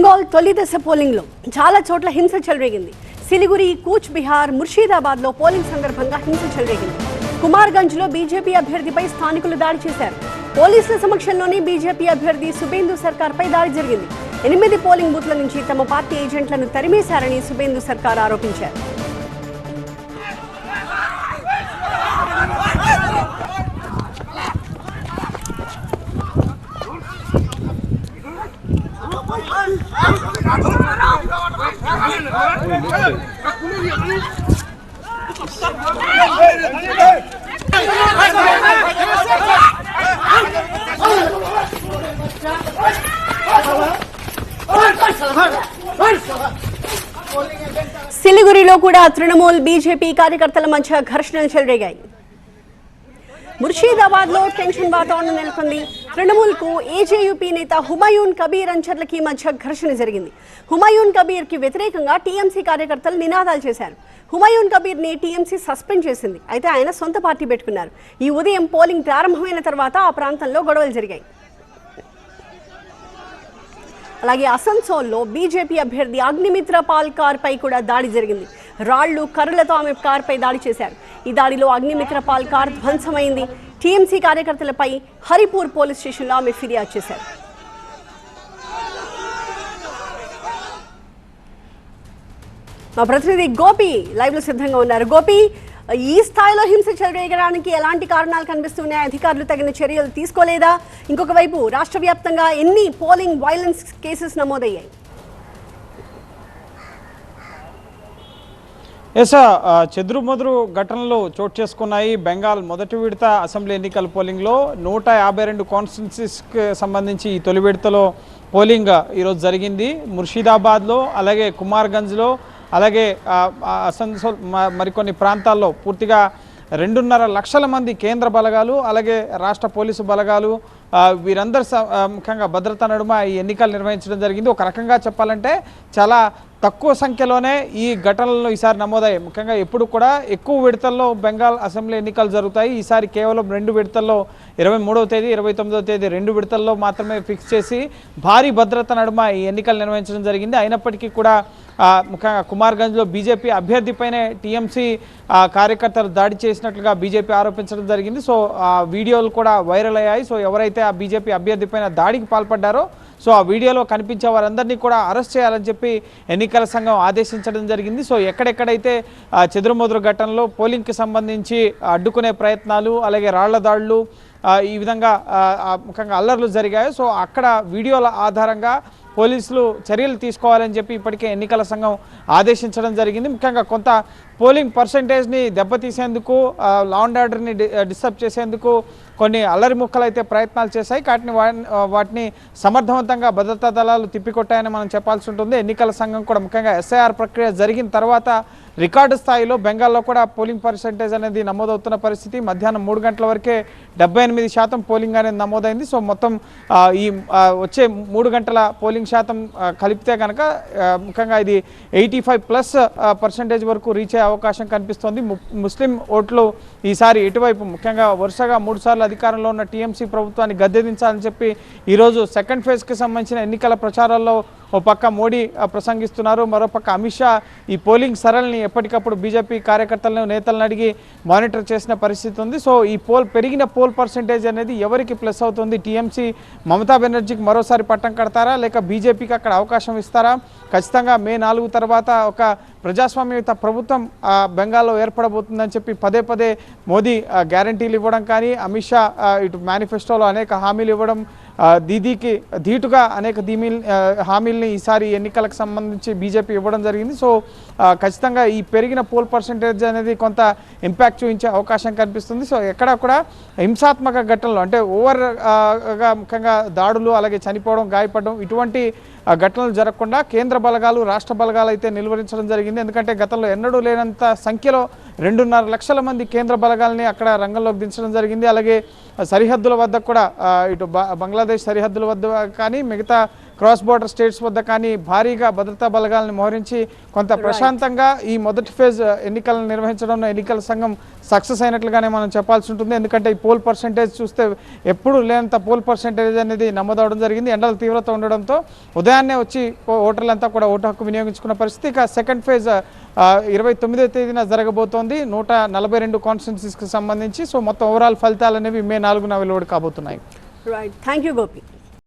బెంగాల్ తొలి దశ పోలింగ్లో చాలా చోట్ల హింస చెలరేగింది. సిలిగురి, కూచ్ బిహార్, ముర్షిదాబాద్లో పోలింగ్ సందర్భంగా హింస చెలరేగింది. కుమార్గంజ్లో బీజేపీ అభ్యర్థిపై స్థానికులు దాడి చేశారు. పోలీసుల సమక్షంలోనే బీజేపీ అభ్యర్థి సుబేందు సర్కార్పై దాడి జరిగింది. 8 పోలింగ్ బూత్ల నుంచి తమ పార్టీ ఏజెంట్లను తరిమేశారని సుబేందు సర్కార్ ఆరోపించారు. సిలిగురిలో కూడా తృణమూల్ బీజేపీ కార్యకర్తల మధ్య ఘర్షణలు చెలరేగాయి. ముర్షిదాబాద్ లో టెన్షన్ వాతావరణం నెలకొంది. తృణమూల్ కు ఏజేయూపీ నేత హుమాయూన్ కబీర్ అనుచరులకి మధ్య ఘర్షణ జరిగింది. హుమాయూన్ కబీర్ కి వ్యతిరేకంగా టీఎంసీ కార్యకర్తలు నినాదాలు చేశారు. హుమాయూన్ కబీర్ ని టీఎంసీ సస్పెండ్ చేసింది. అయితే ఆయన సొంత పార్టీ పెట్టుకున్నారు. ఈ ఉదయం పోలింగ్ ప్రారంభమైన తర్వాత ఆ ప్రాంతంలో గొడవలు జరిగాయి. అలాగే అసన్సోల్లో బీజేపీ అభ్యర్థి అగ్నిమిత్ర పాల్ కార్ పై కూడా దాడి జరిగింది. రాళ్లు, కర్రలతో ఆమె కారుపై దాడి చేశారు. ఈ దాడిలో అగ్నిమిత్ర పాల్ కార్ ధ్వంసమైంది. టీఎంసీ కార్యకర్తలపై హరిపూర్ పోలీస్ స్టేషన్లో ఆమె ఫిర్యాదు చేశారు. మా ప్రతినిధి గోపి లైవ్ లో సిద్ధంగా ఉన్నారు. గోపి, ఈ స్థాయిలో హింస చెలరేగడానికి ఎలాంటి కారణాలు కనిపిస్తున్నాయి? అధికారులు తగిన చర్యలు తీసుకోలేదా? ఇంకొక వైపు రాష్ట్ర వ్యాప్తంగా ఎన్ని పోలింగ్ వైలెన్స్ కేసెస్ నమోదయ్యాయి? చెదురుమదురు ఘటనలు చోటు చేసుకున్నాయి. బెంగాల్ మొదటి విడత అసెంబ్లీ ఎన్నికల పోలింగ్లో 152 కాన్స్టిట్యున్సీస్కి సంబంధించి ఈ తొలి విడతలో పోలింగ్ ఈరోజు జరిగింది. ముర్షిదాబాద్లో, అలాగే కుమార్గంజ్లో, అలాగే అసన్సోల్ మరికొన్ని ప్రాంతాల్లో పూర్తిగా 2.5 లక్షల మంది కేంద్ర బలగాలు, అలాగే రాష్ట్ర పోలీసు బలగాలు, వీరందరి ముఖ్యంగా భద్రతా నడుమ ఈ ఎన్నికలు నిర్వహించడం జరిగింది. ఒక రకంగా చెప్పాలంటే చాలా తక్కువ సంఖ్యలోనే ఈ ఘటనలు ఈసారి నమోదయ్యాయి. ముఖ్యంగా ఎప్పుడు కూడా ఎక్కువ విడతల్లో బెంగాల్ అసెంబ్లీ ఎన్నికలు జరుగుతాయి. ఈసారి కేవలం 2 విడతల్లో 23వ తేదీ, 29వ తేదీ 2 విడతల్లో మాత్రమే ఫిక్స్ చేసి భారీ భద్రత నడుమ ఈ ఎన్నికలు నిర్వహించడం జరిగింది. అయినప్పటికీ కూడా ముఖ్యంగా కుమార్గంజ్లో బీజేపీ అభ్యర్థిపైనే టీఎంసీ కార్యకర్తలు దాడి చేసినట్లుగా బీజేపీ ఆరోపించడం జరిగింది. సో ఆ వీడియోలు కూడా వైరల్ అయ్యాయి. సో ఎవరైతే ఆ బీజేపీ అభ్యర్థిపైన దాడికి పాల్పడ్డారో సో ఆ వీడియోలో కనిపించే వారందరినీ కూడా అరెస్ట్ చేయాలని చెప్పి ఎన్నికల సంఘం ఆదేశించడం జరిగింది. సో ఎక్కడెక్కడైతే చెదురుమదురు ఘటనలో పోలింగ్కి సంబంధించి అడ్డుకునే ప్రయత్నాలు, అలాగే రాళ్ల దాడులు, ఈ విధంగా ముఖ్యంగా అల్లర్లు జరిగాయి. సో అక్కడ వీడియోల ఆధారంగా పోలీసులు చర్యలు తీసుకోవాలని చెప్పి ఇప్పటికే ఎన్నికల సంఘం ఆదేశించడం జరిగింది. ముఖ్యంగా కొంత పోలింగ్ పర్సంటేజ్ని దెబ్బతీసేందుకు, లా అండ్ ఆర్డర్ని డిస్టర్బ్ చేసేందుకు కొన్ని అల్లరి ముక్కలు అయితే ప్రయత్నాలు చేశాయి. వాటిని సమర్థవంతంగా భద్రతా దళాలు తిప్పికొట్టాయని మనం చెప్పాల్సి ఉంటుంది. ఎన్నికల సంఘం కూడా ముఖ్యంగా ఎస్ఐఆర్ ప్రక్రియ జరిగిన తర్వాత రికార్డు స్థాయిలో బెంగాల్లో కూడా పోలింగ్ పర్సంటేజ్ అనేది నమోదవుతున్న పరిస్థితి. మధ్యాహ్నం 3 గంటల వరకే 78% పోలింగ్ అనేది నమోదైంది. సో మొత్తం ఈ వచ్చే 3 గంటల పోలింగ్ శాతం కలిపితే కనుక ముఖ్యంగా ఇది 85+% వరకు రీచ్ అయ్యే అవకాశం కనిపిస్తోంది. ముస్లిం ఓట్లు ఈసారి ఇటువైపు ముఖ్యంగా వరుసగా 3 సార్లు అధికారంలో ఉన్న టీఎంసీ ప్రభుత్వాన్ని గద్దెదించాలని చెప్పి ఈరోజు సెకండ్ ఫేజ్కి సంబంధించిన ఎన్నికల ప్రచారాల్లో ఓ పక్క మోడీ ప్రసంగిస్తున్నారు, మరోపక్క అమిత్ షా ఈ పోలింగ్ సరళిని ఎప్పటికప్పుడు బీజేపీ కార్యకర్తలను, నేతలను అడిగి మానిటర్ చేసిన పరిస్థితి ఉంది. సో ఈ పెరిగిన పోల్ పర్సంటేజ్ అనేది ఎవరికి ప్లస్ అవుతుంది? టీఎంసీ మమతా బెనర్జీకి మరోసారి పట్టం కడతారా, లేక బీజేపీకి అక్కడ అవకాశం ఇస్తారా? ఖచ్చితంగా మే 4 తర్వాత ఒక ప్రజాస్వామ్యయుత ప్రభుత్వం బెంగాల్లో ఏర్పడబోతుందని చెప్పి పదే పదే మోదీ గ్యారంటీలు ఇవ్వడం కానీ, అమిత్ షా ఇటు మేనిఫెస్టోలో అనేక హామీలు ఇవ్వడం, దీదీకి ధీటుగా అనేక హామీల్ని ఈసారి ఎన్నికలకు సంబంధించి బీజేపీ ఇవ్వడం జరిగింది. సో ఖచ్చితంగా ఈ పెరిగిన పోల్ పర్సంటేజ్ అనేది కొంత ఇంపాక్ట్ చూపించే అవకాశం కనిపిస్తుంది. సో ఎక్కడా కూడా హింసాత్మక ఘటనలు అంటే ఓవర్గా ముఖ్యంగా దాడులు, అలాగే చనిపోవడం, గాయపడడం ఇటువంటి ఘటనలు జరగకుండా కేంద్ర బలగాలు, రాష్ట్ర బలగాలు అయితే నిలువరించడం జరిగింది. ఎందుకంటే గతంలో ఎన్నడూ లేనంత సంఖ్యలో 2.5 లక్షల మంది కేంద్ర బలగాల్ని అక్కడ రంగంలోకి దించడం జరిగింది. అలాగే సరిహద్దుల వద్ద కూడా ఇటు బంగ్లాదేశ్ సరిహద్దుల వద్ద కానీ, మిగతా క్రాస్ బార్డర్ స్టేట్స్ వద్ద కానీ భారీగా భద్రతా బలగాలను మోహరించి కొంత ప్రశాంతంగా ఈ మొదటి ఫేజ్ ఎన్నికలను నిర్వహించడంలో ఎన్నికల సంఘం సక్సెస్ అయినట్లుగానే మనం చెప్పాల్సి ఉంటుంది. ఎందుకంటే ఈ పోల్ పర్సెంటేజ్ చూస్తే ఎప్పుడు లేనంత పోల్ పర్సెంటేజ్ అనేది నమోదవడం జరిగింది. ఎండల తీవ్రత ఉండడంతో ఉదయాన్నే వచ్చి ఓటర్లంతా కూడా ఓటు హక్కు వినియోగించుకున్న పరిస్థితి. ఇక సెకండ్ ఫేజ్ 29వ తేదీన జరగబోతోంది 142 కాన్స్టిట్యున్సీస్కి సంబంధించి. సో మొత్తం ఓవరాల్ ఫలితాలు అనేవి మే 4న వెలువడి కాబోతున్నాయి. Right, thank you Gopi.